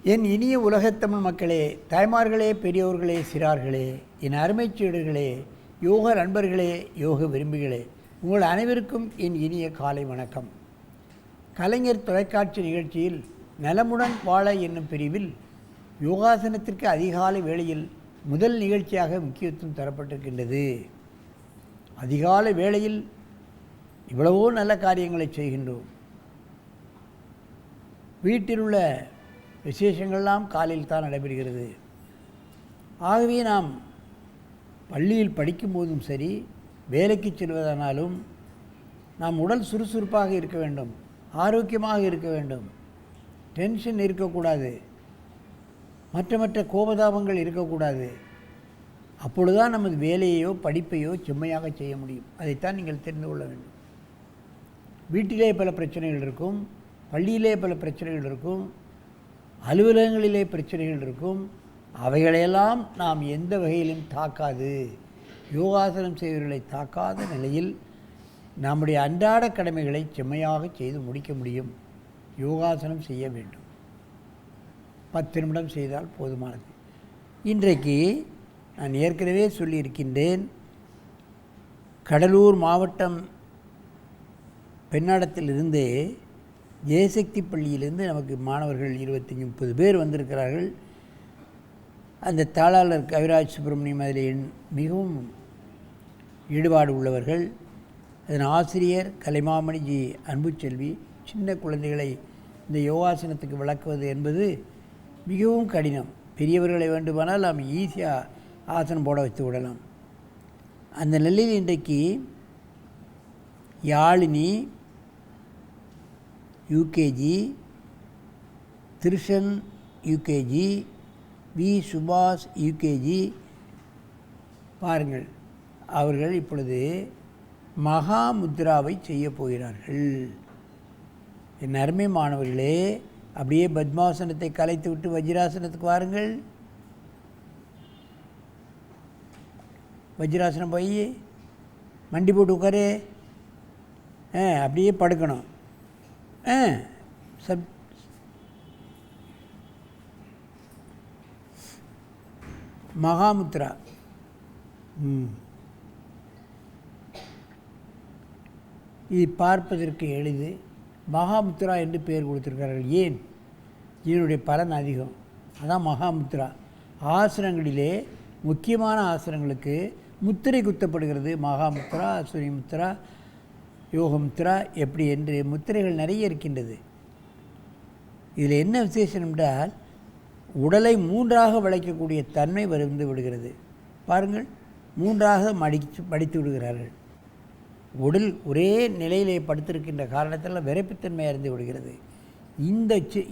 என் இனிய உலகத்தமிழ் மக்களே, தாய்மார்களே, பெரியோர்களே, சிறார்களே, என் அருமைச் சீடர்களே, யோக நண்பர்களே, யோக விரும்பிகளே, உங்கள் அனைவருக்கும் என் இனிய காலை வணக்கம். கலைஞர் தொலைக்காட்சி நிகழ்ச்சியில் நலமுடன் வாழ என்னும் பிரிவில் யோகாசனத்திற்கு அதிகாலை வேளையில் முதல் நிகழ்ச்சியாக முக்கியத்துவம் தரப்பட்டிருக்கின்றது. அதிகாலை வேளையில் இவ்வளவோ நல்ல காரியங்களை செய்கின்றோம். வீட்டில் உள்ள விசேஷங்கள்லாம் காலையில் தான் நடைபெறுகிறது. ஆகவே நாம் பள்ளியில் படிக்கும்போதும் சரி, வேலைக்கு செல்வதானாலும் நாம் உடல் சுறுசுறுப்பாக இருக்க வேண்டும், ஆரோக்கியமாக இருக்க வேண்டும், டென்ஷன் இருக்கக்கூடாது, மற்ற கோபதாபங்கள் இருக்கக்கூடாது. அப்பொழுதுதான் நமது வேலையையோ படிப்பையோ செம்மையாக செய்ய முடியும். அதைத்தான் நீங்கள் தெரிந்து கொள்ள வேண்டும். வீட்டிலே பல பிரச்சனைகள் இருக்கும், பள்ளியிலே பல பிரச்சனைகள் இருக்கும், அலுவலகங்களிலே பிரச்சனைகள் இருக்கும். அவைகளையெல்லாம் நாம் எந்த வகையிலும் தாக்காது, யோகாசனம் செய்வர்களை தாக்காத நிலையில் நம்முடைய அன்றாட கடமைகளை செம்மையாக செய்து முடிக்க முடியும். யோகாசனம் செய்ய வேண்டும். 10 நிமிடம் செய்தால் போதுமானது. இன்றைக்கு நான் ஏற்கனவே சொல்லியிருக்கின்றேன், கடலூர் மாவட்டம் பெண்ணாடத்திலிருந்து ஜெயசக்தி பள்ளியிலிருந்து நமக்கு மாணவர்கள் 25-30 பேர் வந்திருக்கிறார்கள். அந்த தாளாளர் கவிராஜ் சுப்பிரமணியம் அதில் மிகவும் ஈடுபாடு உள்ளவர்கள். அதன் ஆசிரியர் கலைமாமணி ஜி அன்புச்செல்வி. சின்ன குழந்தைகளை இந்த யோகாசனத்துக்கு விளக்குவது என்பது மிகவும் கடினம். பெரியவர்களை வேண்டுமானால் நாம் ஈஸியாக ஆசனம் போட வைத்து விடலாம். அந்த நிலையில் இன்றைக்கு யாழினி யூகேஜி, திருஷன் யூகேஜி, வி சுபாஷ் யூகேஜி, பாருங்கள், அவர்கள் இப்பொழுது மகாமுத்ராவை செய்ய போகிறார்கள். என் அருமை மாணவர்களே, அப்படியே பத்மாசனத்தை கலைத்து விட்டு வஜ்ராசனத்துக்கு வாருங்கள். வஜ்ராசனம் போய் மண்டி போட்டு உட்காரு. அப்படியே படுக்கணும். மகாமுத்ரா. இது பார்ப்பதற்கு எளிது. மகாமுத்ரா என்று பெயர் கொடுத்திருக்கிறார்கள். ஏன்? இதனுடைய பலன் அதிகம். அதான் மகாமுத்ரா. ஆசனங்களிலே முக்கியமான ஆசனங்களுக்கு முத்திரை குத்தப்படுகிறது. மகாமுத்ரா, அஸ்வினி முத்ரா, யோகமுத்ரா, எப்படி என்று முத்திரைகள் நிறைய இருக்கின்றது. இதில் என்ன விசேஷம் என்றால், உடலை 3ஆக வளைக்கக்கூடிய தன்மை வந்து விடுகிறது. பாருங்கள், 3ஆக மடித்து விடுகிறார்கள். உடல் ஒரே நிலையிலே படுத்திருக்கின்ற காரணத்தால் விரைப்புத்தன்மை அறிந்து விடுகிறது.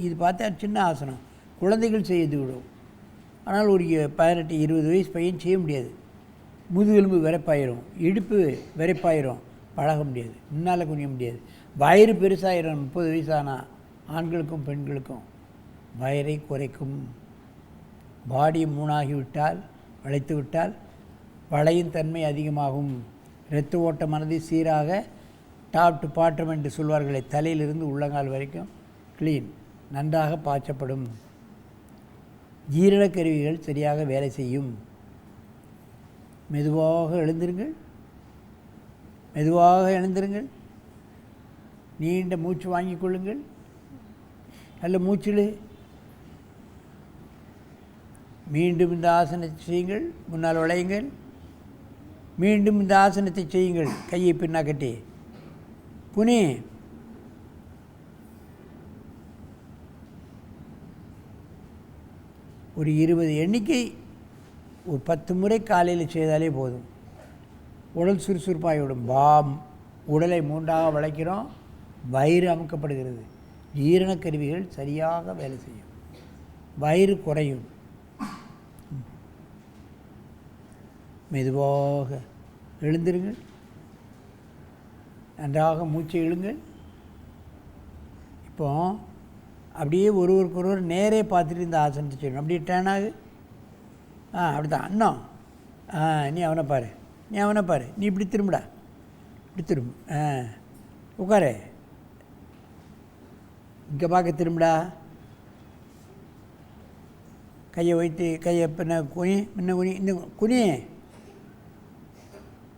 இது பார்த்தா சின்ன ஆசனம், குழந்தைகள் செய்து விடும். ஆனால் ஒரு 18-20 வயசு பையன் செய்ய முடியாது. முதுகெலும்பு விரைப்பாயிரும், இடுப்பு விரைப்பாயிரும், பழக முடியாது, முன்னால் குனிய முடியாது. வயிறு பெருசாயிரும். 30 வயசானா ஆண்களுக்கும் பெண்களுக்கும் வயிறை குறைக்கும். பாடி 3ஆகிவிட்டால், வளைத்து விட்டால் வளையும் தன்மை அதிகமாகும். இரத்த ஓட்டமானது சீராக டாப் டு பாட்டம் என்று சொல்வார்களே, தலையிலிருந்து உள்ளங்கால் வரைக்கும் க்ளீன், நன்றாக பாய்ச்சப்படும். ஜீரண கருவிகள் சரியாக வேலை செய்யும். மெதுவாக எழுந்திருங்கள், மெதுவாக எழுந்திருங்கள். நீண்ட மூச்சு வாங்கிக் கொள்ளுங்கள். நல்ல மூச்சில் மீண்டும் இந்த ஆசனத்தை செய்யுங்கள். முன்னால் வளையுங்கள். மீண்டும் இந்த ஆசனத்தை செய்யுங்கள். கையை பின்னா கட்டி புனி. ஒரு 20 எண்ணிக்கை ஒரு 10 முறை காலையில் செய்தாலே போதும். உடல் சுறுசுறுப்பாகிவிடும். உடலை 3ஆக வளைக்கிறோம், வயிறு அமுக்கப்படுகிறது, ஜீரண கருவிகள் சரியாக வேலை செய்யும், வயிறு குறையும். மெதுவாக எழுந்திருங்கள். நன்றாக மூச்சை இழுங்கள். இப்போ அப்படியே ஒருவருக்கொருவர் நேரே பார்த்துட்டு இந்த ஆசனத்தை செய்யணும். அப்படியே டேன் ஆகு. அப்படி தான் அண்ணா. நீ அவனை பாரு, நீ அவனை பாரு, நீ இப்படி திரும்புடா, இப்படி திரும்ப. உட்காரு. இங்கே பார்க்க திரும்புடா. கையை வைத்து கையை பின்ன குனி முன்ன குனி இந்த குனி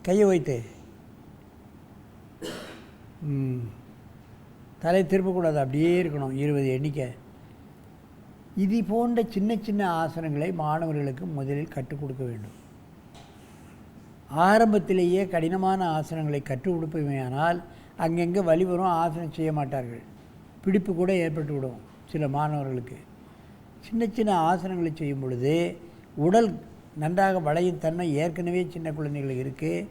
கையை வைத்து தலை திருப்பக்கூடாது, அப்படியே இருக்கணும் 20 எண்ணிக்கை. இது போன்ற சின்ன சின்ன ஆசனங்களை மாணவர்களுக்கு முதலில் கற்றுக் கொடுக்க வேண்டும். ஆரம்பத்திலேயே கடினமான ஆசனங்களை கற்றுக் கொடுப்பவையானால் அங்கங்கே வலி வரும், ஆசனம் செய்ய மாட்டார்கள், பிடிப்பு கூட ஏற்பட்டு விடும் சில மாணவர்களுக்கு. சின்ன சின்ன ஆசனங்களை செய்யும் பொழுது உடல் நன்றாக வளையும் தன்மை ஏற்கனவே சின்ன குழந்தைகளுக்கு இருக்குது.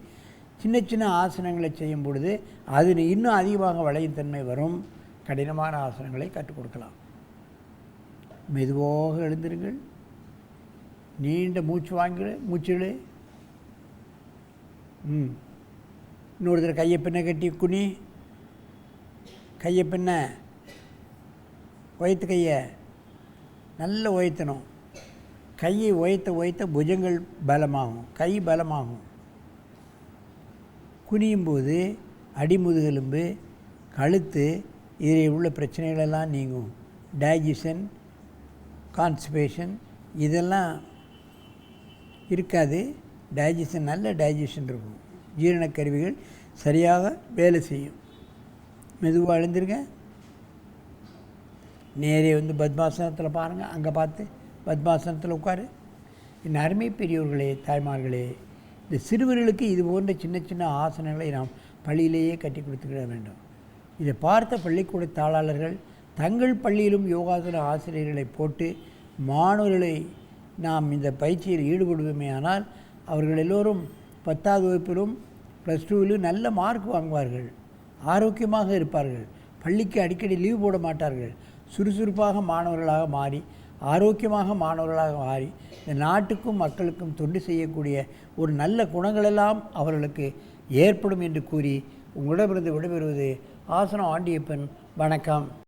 சின்ன சின்ன ஆசனங்களை செய்யும் பொழுது அது இன்னும் அதிகமாக வளையும் தன்மை வரும். கடினமான ஆசனங்களை கற்றுக் கொடுக்கலாம். மெதுவாக எழுந்திருங்கள், நீண்ட மூச்சு வாங்கி மூச்சுடு. இன்னொரு தடவை கையை பின்ன கட்டி குனி, கையை பின்ன உயர்த்து, கையை நல்லா உயர்த்தணும். கையை உயர்த்த புஜங்கள் பலமாகும், கை பலமாகும். குனியும் போது அடிமுதுகெலும்பு, கழுத்து இதில் உள்ள பிரச்சனைகளெல்லாம் நீங்கும். டைஜஷன், கான்ஸ்டிபேஷன் இதெல்லாம் இருக்காது. டைஜஷன், நல்ல டைஜஷன் இருக்கும். ஜீரணக்கருவிகள் சரியாக வேலை செய்யும். மெதுவாக எழுந்திருங்க. நேரே பத்மாசனத்தில் பாருங்கள், அங்கே பார்த்து பத்மாசனத்தில் உட்காரு. என் அருமை பெரியோர்களே, தாய்மார்களே, இந்த சிறுவர்களுக்கு இது போன்ற சின்ன சின்ன ஆசனங்களை நாம் பள்ளியிலேயே கட்டி கொடுத்துக்கிட வேண்டும். இதை பார்த்த பள்ளிக்கூட தாளாளர்கள் தங்கள் பள்ளியிலும் யோகாசன ஆசிரியர்களை போட்டு மாணவர்களை நாம் இந்த பயிற்சியில் ஈடுபடுவோமே ஆனால் அவர்கள் எல்லோரும் 10வது வகுப்பிலும் +2விலும் நல்ல மார்க் வாங்குவார்கள், ஆரோக்கியமாக இருப்பார்கள், பள்ளிக்கு அடிக்கடி லீவ் போட மாட்டார்கள், சுறுசுறுப்பாக மாணவர்களாக மாறி ஆரோக்கியமாக மாணவர்களாக மாறி இந்த நாட்டுக்கும் மக்களுக்கும் தொண்டு செய்யக்கூடிய ஒரு நல்ல குணங்களெல்லாம் அவர்களுக்கு ஏற்படும் என்று கூறி உங்களிடமிருந்து விடைபெறுவது ஆசனம் ஆண்டியப்பன். வணக்கம்.